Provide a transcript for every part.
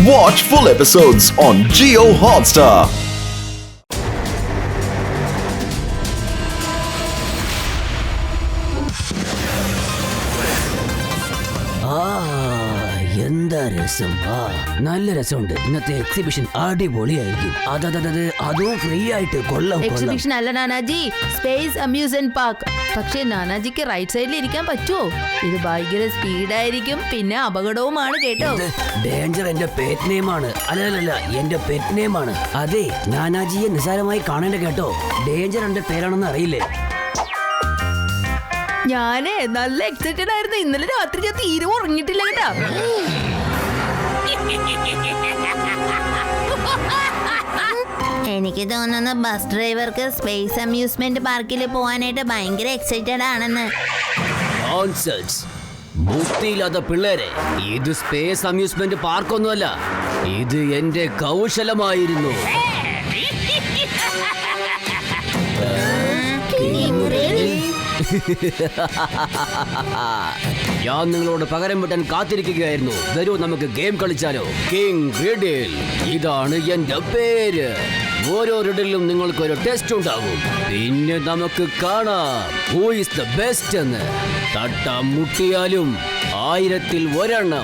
Watch full episodes on Jio Hotstar. എന്താ രസം! നല്ല രസമുണ്ട്. ഇന്നത്തെ എക്സിബിഷൻ അടിപൊളിയായിരിക്കും. അതും ഫ്രീ ആയിട്ട്. കൊള്ളാം. എക്സിബിഷൻ അല്ല നാനാജി, സ്പേസ് അമ്യൂസ്മെന്റ് പാർക്ക്. പക്ഷേ നാനാജിക്ക് റൈറ്റ് സൈഡിൽ ഇരിക്കാൻ പറ്റുമോ? ഇത് ഭയങ്കര സ്പീഡായിരിക്കും, പിന്നെ അപകടവുമാണ് കേട്ടോ. ഡേഞ്ചർ എന്റെ പെറ്റ് നെയിമാണ്. അല്ലല്ല, എന്റെ പെറ്റ് നെയിമാണ്. അതെ, നാനാജിയെ നിസാരമായി കാണേണ്ട കേട്ടോ. ഡേഞ്ചർ എന്റെ പേരാണെന്ന് അറിയില്ലേ? ഞാനേ നല്ല എക്സൈറ്റഡ് ആയിരുന്നു. ഇന്നലെ രാത്രി ഞാൻ തീരെ ഉറങ്ങിയിട്ടില്ല കേട്ടാ. എനിക്ക് തോന്നുന്നു ബസ് ഡ്രൈവർക്ക് സ്പേസ് അമ്യൂസ്മെന്റ് പാർക്കിൽ പോകാനായിട്ട് ഭയങ്കര എക്സൈറ്റഡ് ആണെന്ന്. ബുദ്ധിയില്ലാത്ത പിള്ളേരെ, ഇത് സ്പേസ് അമ്യൂസ്മെന്റ് പാർക്കൊന്നുമല്ല, ഇത് എന്റെ കൗശലമായിരുന്നു. ഞാൻ നിങ്ങളോട് പകരം വിട്ടാൻ കാത്തിരിക്കുകയായിരുന്നു. വരൂ, നമുക്ക് ഗെയിം കളിച്ചാലോ? King riddle. ഇതാണ് എന്റെ പേര്. ഓരോ റിഡിലും നിങ്ങൾക്ക് ഒരു ടെസ്റ്റ് ഉണ്ടാകും. പിന്നെ നമുക്ക് കാണാം ഹൂ ഈസ് ദ ബെസ്റ്റ് എന്ന്. തട്ടാൻ മുട്ടിയാലും 1000-ൽ 1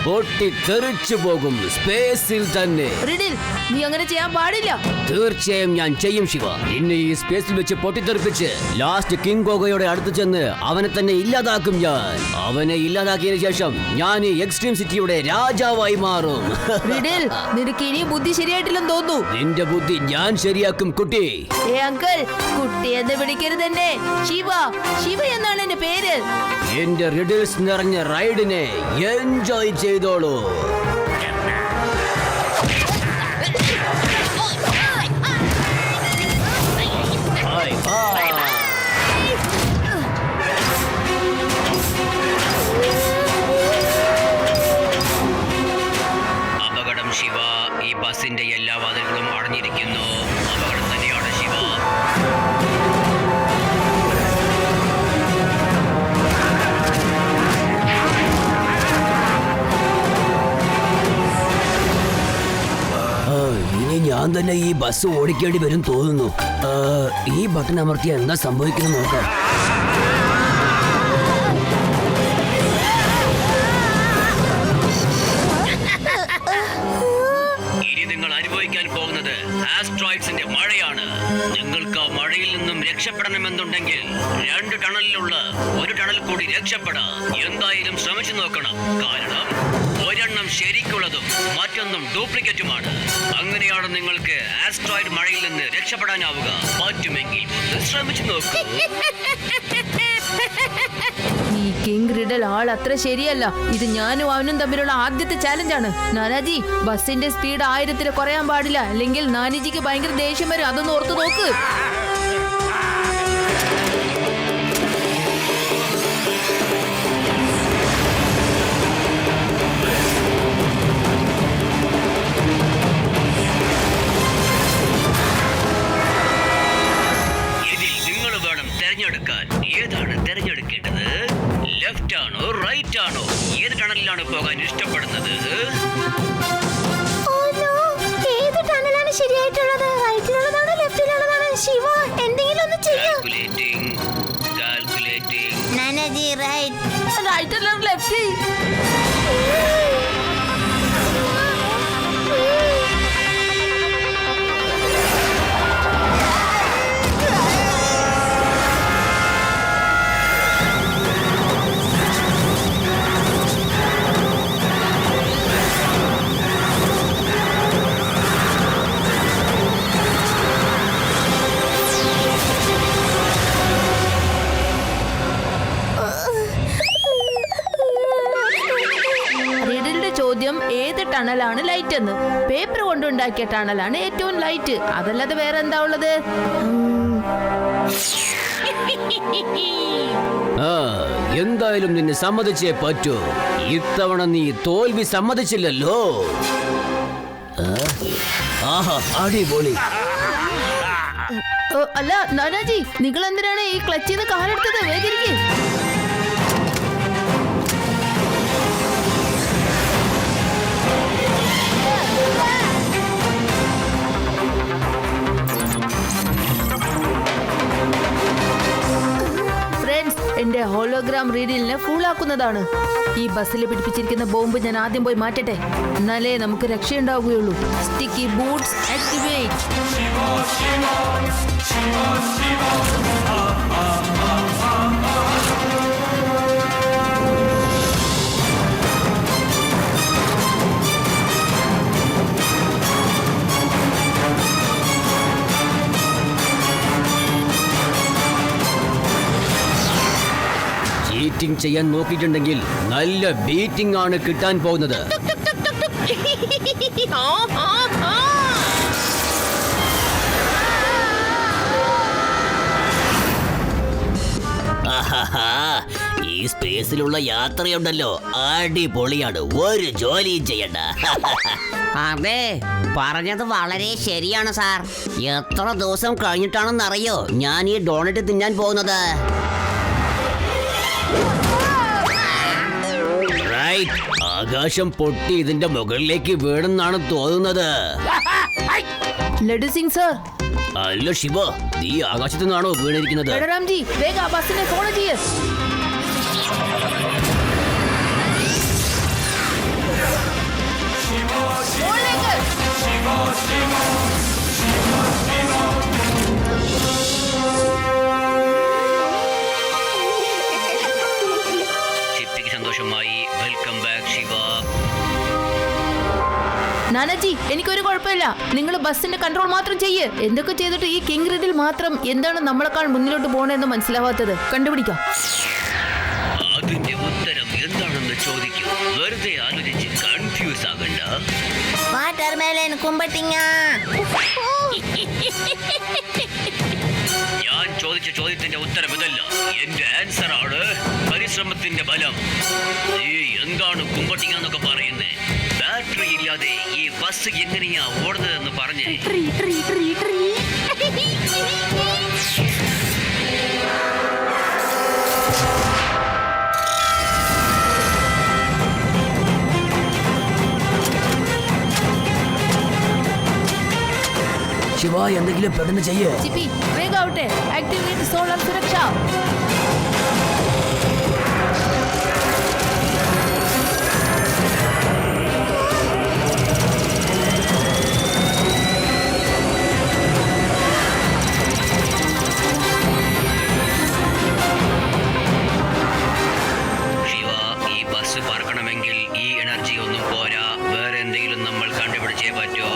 പൊട്ടിത്തെറിച്ചു പോകും, സ്പേസിൽ തന്നെ. റിഡിൽ, നീ അങ്ങനെ ചെയ്യാൻ പാടില്ല. തീർച്ചയായും ഞാൻ ചെയ്യും ശിവ. ഇന്ന് ഈ സ്പേസിൽ വെച്ച് പൊട്ടിത്തെറിപ്പിച്ച് ലാസ്റ്റ് കിങ് ഗോഗോയുടെ അടുത്ത് ചെന്ന് അവനെ തന്നെ ഇല്ലാതാക്കും ഞാൻ. അവനെ ഇല്ലാതാക്കിയതിനു ശേഷം ഞാൻ എക്സ്ട്രീം സിറ്റിയുടെ രാജാവായി മാറും. റിഡിൽ, നിനക്ക് ഇനി ബുദ്ധി ശരിയായിട്ടില്ലെന്ന് തോന്നുന്നു. നിന്റെ ബുദ്ധി ഞാൻ ശരിയാക്കും കുട്ടി. അങ്കിൾ, കുട്ടി എന്ന് വിളിക്കരുതെന്നെ. ശിവ, ശിവ എന്നാണ് എന്റെ പേര്. എന്റെ റിഡിൽസ് നിറഞ്ഞ റൈഡിനെ എൻജോയ് ചെയ്തോളൂ. അപകടം ശിവ. ഈ ബസിന്റെ എല്ലാ വാതിലുകളും അടഞ്ഞിരിക്കുന്നു. അപകടം തന്നെയാണ് ശിവ. ഇനി ഞാൻ തന്നെ ഈ ബസ് ഓടിക്കേണ്ടി വരും തോന്നുന്നു. ഈ ബട്ടൺ അമർത്തിയാൽ എന്താ സംഭവിക്കുന്നു നോക്കാം. ഇനി നിങ്ങൾ അനുഭവിക്കാൻ പോകുന്നത് ആസ്ട്രോയിഡ്സിന്റെ മഴയാണ്. നിങ്ങൾക്ക് ആ മഴയിൽ നിന്നും രക്ഷപ്പെടണമെന്നുണ്ടെങ്കിൽ 2 ടണലിലുള്ള ഒരു ടണൽ കൂടി രക്ഷപ്പെടാം. എന്തായാലും ശ്രമിച്ചു നോക്കണം. കാരണം ഒരെണ്ണം ശരിക്കുള്ളതും മറ്റൊന്നും ഡ്യൂപ്ലിക്കേറ്റുമാണ്. അങ്ങനെയാണ് നിങ്ങൾക്ക് ആസ്ട്രോയിഡ് മഴയിൽ നിന്ന് രക്ഷപ്പെടാനാവുക. പറ്റുമെങ്കിൽ ഒന്ന് ശ്രമിച്ചു നോക്കൂ. ഈ കിങ് റിഡൽ ആൾ അത്ര ശരിയല്ല. ഇത് ഞാനും അവനും തമ്മിലുള്ള ആദ്യത്തെ ചാലഞ്ചാണ്. നാനാജി, ബസിന്റെ സ്പീഡ് 1000-ൽ കുറയാൻ പാടില്ല, അല്ലെങ്കിൽ നാനിജിക്ക് ഭയങ്കര ദേഷ്യം വരും. അതൊന്ന് ഓർത്തു നോക്ക്. ഇതിൽ നിങ്ങൾ വേണം തെരഞ്ഞെടുക്കാൻ. ഏതാണ് തെരഞ്ഞെടുക്കേണ്ടത്? ലെഫ്റ്റ് ആണോ റൈറ്റ് ആണോ? ഏത് ടണലിലാണ് പോകാൻ ഇഷ്ടപ്പെടുന്നത്? ഏത് ടണലാണ് ശരിയായിട്ടുള്ളത്? റൈറ്റിലുള്ളതാണോ ലെഫ്റ്റിലുള്ളതാണോ? ശിവ, എന്തെങ്കിലും ഒന്ന് ചെയ്യൂ. കാൽക്കുലേറ്റിംഗ്. നാനാജി, റൈറ്റ് അല്ല ലെഫ്റ്റ്. ഏത് ടണലാണ് ലൈറ്റ് എന്ന്. പേപ്പർ കൊണ്ടുണ്ടാക്കിയ ടണലാണ് ഏറ്റവും ലൈറ്റ്. അതല്ലാതെ വേറെ എന്താ ഉള്ളത്? എന്തായാലും നിന്നെ സമ്മതിച്ചേ പറ്റൂ. ഇത്തവണ നീ തോൽവി സമ്മതിച്ചില്ലല്ലോ. അടിപൊളി. അല്ല നാനാജി, നിങ്ങൾ എന്തിനാണ് ഈ ക്ലച്ചിൽ നിന്ന് കാലെടുത്തത്? വേഗിരിക്കേ. 3 റീഡിലിനെ ഫുൾ ആക്കുന്നതാണ്. ഈ ബസ്സിൽ പിടിപ്പിച്ചിരിക്കുന്ന ബോംബ് ഞാൻ ആദ്യം പോയി മാറ്റട്ടെ, എന്നാലേ നമുക്ക് രക്ഷയുണ്ടാവുകയുള്ളൂ. Sticky boots activate. ചീറ്റിംഗ് ചെയ്യാൻ നോക്കിയിട്ടുണ്ടെങ്കിൽ നല്ല ബീറ്റിംഗ് ആണ് കിട്ടാൻ പോകുന്നത്. ഈ സ്പേസിലുള്ള യാത്രയുണ്ടല്ലോ അടിപൊളിയാണ്, ഒരു ജോലിയും ചെയ്യണ്ട. അതെ, പറഞ്ഞത് വളരെ ശരിയാണ് സാർ. എത്ര ദിവസം കഴിഞ്ഞിട്ടാണെന്നറിയോ ഞാൻ ഈ ഡോണറ്റ് തിന്നാൻ പോകുന്നത്. ആകാശം പൊട്ടി ഇതിന്റെ മുകളിലേക്ക് വീണെന്നാണ് തോന്നുന്നത്. ലഡു സിംഗ് സർ. അല്ല ശിവ, നീ ആകാശത്തു നിന്നാണോ വീണിരിക്കുന്നത്? ബലറാംജി, വേഗം ആ ബസ്സിനെ ഫോളോ ചെയ്യ്. സന്തോഷമായി. Welcome back Shiva. നാനാജി, എനിക്കൊരു കുഴപ്പമില്ല. നിങ്ങൾ ബസ്സിന്റെ കൺട്രോൾ മാത്രം ചെയ്യ്. എന്തൊക്കെ ചെയ്തിട്ട് ഈ കിങ് റിഡിൽ മാത്രം എന്താണ് നമ്മളെക്കാൾ മുന്നിലോട്ട് പോകണമെന്ന് മനസ്സിലാവാത്തത്? കണ്ടുപിടിക്കാം. അതിന്റെ ഉത്തരം എന്താണെന്ന് ചോദിക്കൂ. വെറുതെ ആലോചിച്ച് കൺഫ്യൂസ് ആകണ്ട. വാട്ടർമെലൻ കുമ്പട്ടിങ്ങ. ഞാൻ ചോദിച്ച ചോദ്യത്തിന്റെ ഉത്തരം ഇതല്ല. എന്റെ ആൻസർ ആണ് പരിശ്രമത്തിന്റെ ബലം. നീ എന്താണ് കുമ്പട്ടിങ്ങ എന്നൊക്കെ പറയുന്നേ? ബാറ്ററി ഇല്ലാതെ ഈ ബസ് എങ്ങനെയാ ഓടുന്നതെന്ന് പറഞ്ഞേ. ശിവ, എന്തെങ്കിലും പെട്ടെന്ന് ചെയ്യേ. ചിപ്പി, വേഗം ആവട്ടെ. ആക്ടിവേറ്റ് സോളാർ സുരക്ഷ. ശിവ, ഈ ബസ് പറക്കണമെങ്കിൽ ഈ എനർജി ഒന്നും പോരാ. വേറെ എന്തെങ്കിലും നമ്മൾ കണ്ടുപിടിച്ചേ പറ്റൂ.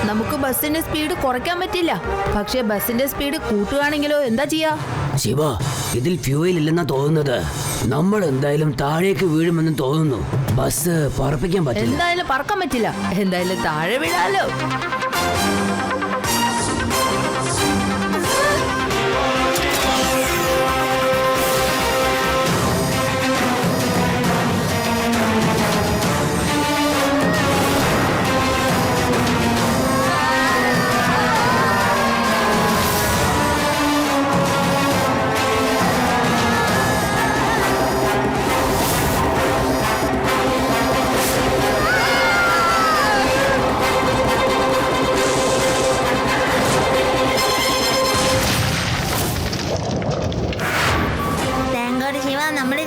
നമുക്ക് ബസ്സിന്റെ സ്പീഡ് കുറയ്ക്കാൻ പറ്റില്ല, പക്ഷെ ബസ്സിന്റെ സ്പീഡ് കൂട്ടുകയാണെങ്കിലോ എന്താ ചെയ്യാ? ശിവ, ഇതിൽ ഫ്യൂവൽ ഇല്ലെന്നാ തോന്നുന്നത്. നമ്മൾ എന്തായാലും താഴേക്ക് വീഴുമെന്ന് തോന്നുന്നു. ബസ് പറപ്പിക്കാൻ പറ്റില്ല. എന്തായാലും പറക്കാൻ പറ്റില്ല. എന്തായാലും താഴെ വീഴാലോ.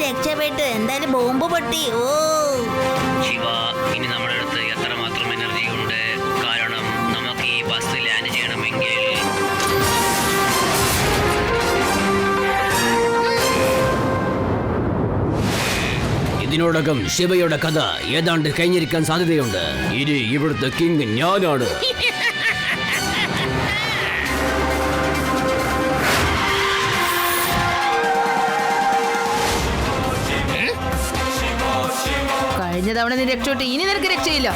രക്ഷപ്പെട്ടു. എന്തായാലും ബോംബ് പൊട്ടി. ഓ ശിവ, ഇനി നമ്മുടെ അടുത്ത് എത്രമാത്രം എനർജി ഉണ്ട്? കാരണം നമുക്ക് ഈ ബസ് ലാൻഡ് ചെയ്യണമെങ്കിൽ ഇതിനോടകം ശിവയുടെ കഥ ഏതാണ്ട് കഴിഞ്ഞിരിക്കാൻ സാധ്യതയുണ്ട്. ഇനി ഇവിടുത്തെ കിങ് ഞാനാണ്. കഴിഞ്ഞ തവണ നീ രക്ഷപ്പെട്ടു, ഇനി നിനക്ക് രക്ഷയില്ല.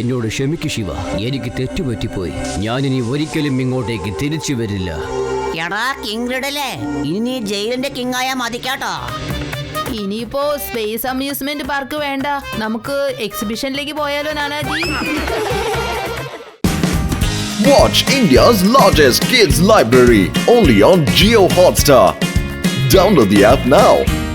എന്നോട് ക്ഷമിക്കു ശിവ, എനിക്ക് തെറ്റുപറ്റിപ്പോയി. ഞാനിനി ഒരിക്കലും ഇങ്ങോട്ടേക്ക് തിരിച്ചു വരില്ല. എടാ കിങ് റിഡലേ, ഇനി നീ ജയിലിന്റെ കിങ് ആയാ മതി കേട്ടോ. ഇനിയിപ്പോ സ്പേസ് അമ്യൂസ്മെന്റ് പാർക്ക് വേണ്ട, നമുക്ക് എക്സിബിഷനിലേക്ക് പോയാലോ Nanaji? Watch India's largest kids library only on Jio Hotstar. Download the app now.